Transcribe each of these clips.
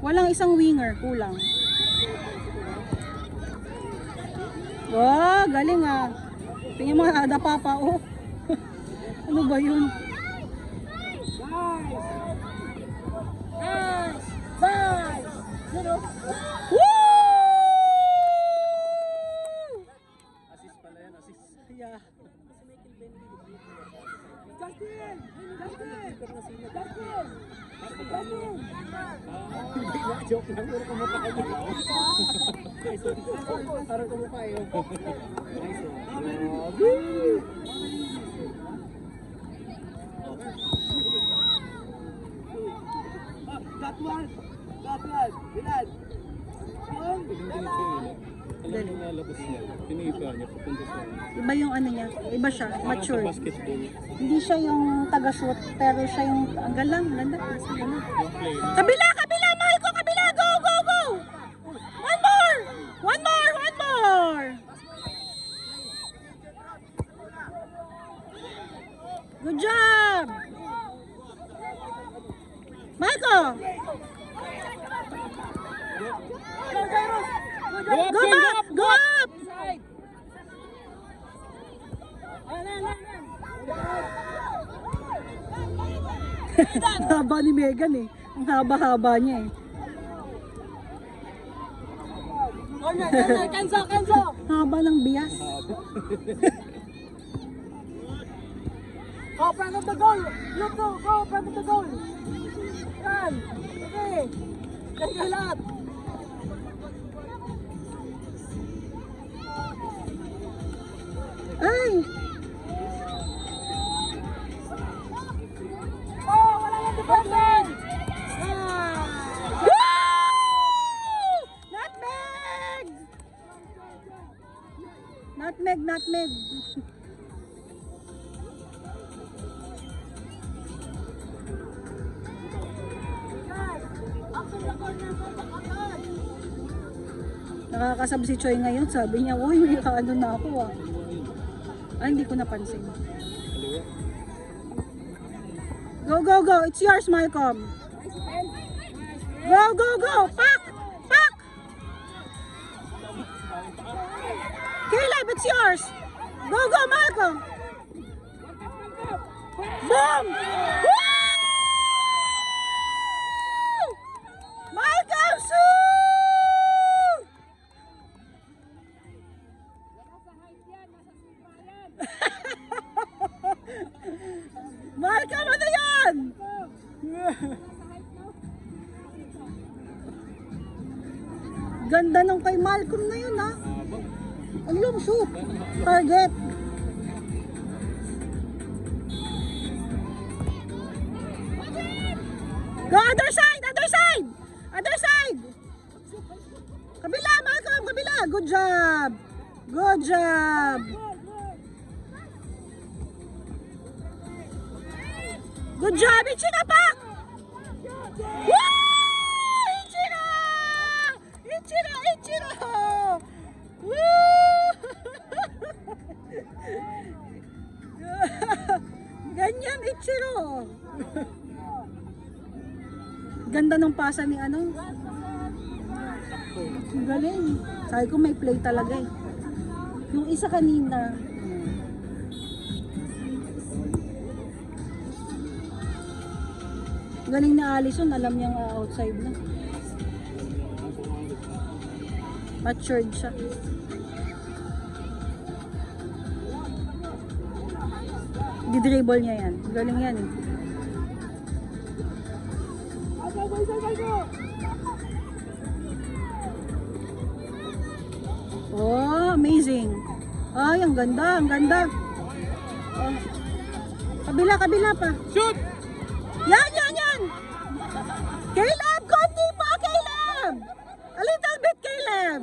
Walang isang winger, kulang. Wow, galing ah. Tingnan mo, nadapa pa oh. Ano ba yun? Woo! Assist pala yan, assist. Yeah. Joke lang, pero kumukha kayo. Parang kumukha kayo. That one! Bilal! Alam mo nalabas niya, tinipa niya papunta sa Iba yung ano niya, iba siya, mature. basketball. Hindi siya yung taga-shoot, pero siya yung, ang galang, ganda. Kabila, kabila, mahal ko, kabila, go, go, go! One more! One more, one more! Good job! Marco! Go up! Go up! Haba ni Megan eh. Ang haba-haba niya eh. Kenzo! Haba ng bias. Go, front of the goal! Look, go, front of the goal! Yan! Okay! Thank you lahat! Ay! Oh, wala yung defending! Woo! Nutmeg! Nutmeg, nutmeg. Nakakasab si Choi ngayon. Sabi niya, uy, may ano na ako ah. Ay, hindi ko napansin. Go, go, go. It's yours, Malcolm. Go, go, go. Pak! Pak! Caleb, it's yours. Go, go, Malcolm. Boom! Woo! Malcolm, shoot! Malcolm, ano yan? Ganda nung kay Malcolm na yun ha. Ano yung shoot? Target. Go other side! Other side! Other side! Kabila, Malcolm! Kabila! Good job! Good job! Good job, Ichiro Pak! Woo! Ichiro! Ichiro! Ichiro! Woo! Ganyan, Ichiro! Ganda ng pasa ni ano? Ang galing. Sabi ko may play talaga eh. Yung isa kanina, galing na Allison, alam niyang outside na. Matured siya. Di-dribble niya yan. Galing yan eh. Oh, amazing. Ay, ang ganda, ang ganda. Oh. Kabila, kabila pa. Shoot! Yan, yan, yan! Caleb, konti pa, Caleb! A little bit, Caleb!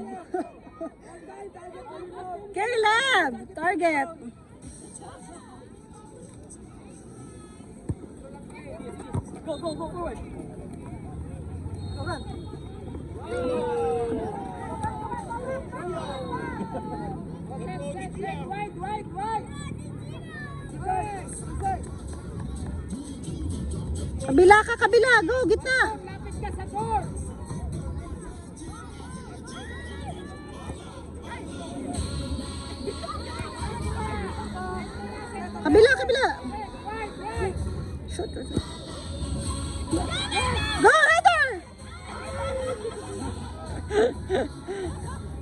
Caleb! Target! Go, go, go forward! Go, run! Kabila ka, kabila! Go, gitna! Lapit ka sa door! kabila. Shoot, shoot, shoot. Go, header!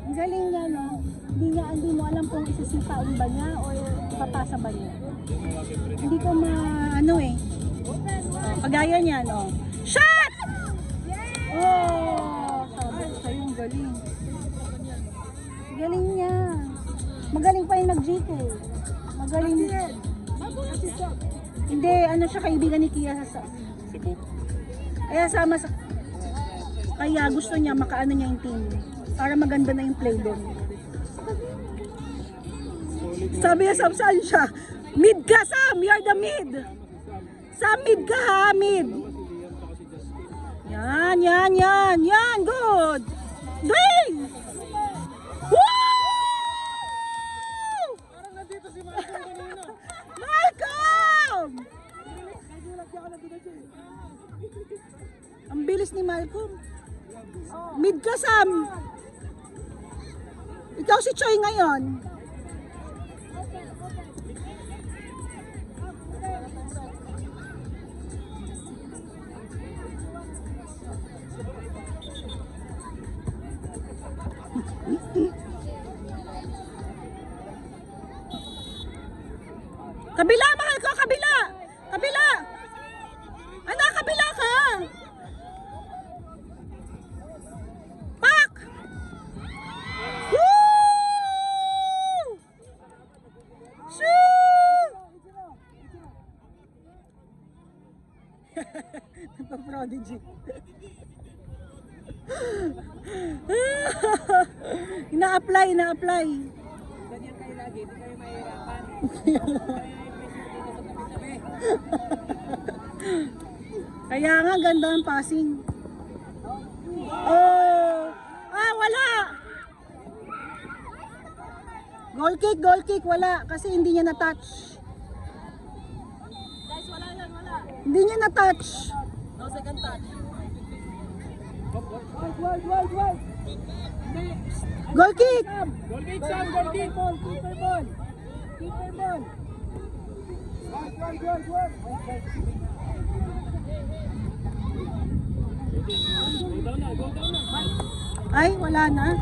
Ang galing niya, no? Hindi mo alam kung isisipain ba niya o papasa ba niya. Hindi ko ano eh. Pagaya niya, no? Shot! Oh, sabi ko sa'yo, ang galing. Galing niya. Magaling pa yung nag-GK. Magaling. Hindi, ano siya, kaibigan ni Kia sa Cebu. kaya sama sa kaya gusto niya makaano niya yung team para maganda na yung play doon. Sabi niya, saan siya? Mid ka, Sam! You're the mid! Sam, mid ka ha! Mid! Yan, yan, yan! Yan! Good! Dwayne! Woo! Parang nandito si Malcolm kanina. Malcolm! Nagulat siya ako nandito siya. Ang bilis ni Malcolm. Mid ka, Sam! Ikaw si Choi ngayon. Kabila, mahal ko, kabila! Kabila! Anak, kabila ka! Pak! Woo! Shoot! Nagpa-prodigy. Ina-apply, ina-apply. Ganyan kayo lagi, hindi kayo mahirapan. Kaya nga, ganda ang passing. Oh! Ah, wala! Goal kick, wala. Kasi hindi niya na-touch. Guys, wala yan, wala. Hindi niya na-touch. No second touch. Wide. Next. Goal kick! Goal kick, Sam, goal kick. Keeper ball. Keeper ball. Wide. Go down na. Ay, wala na.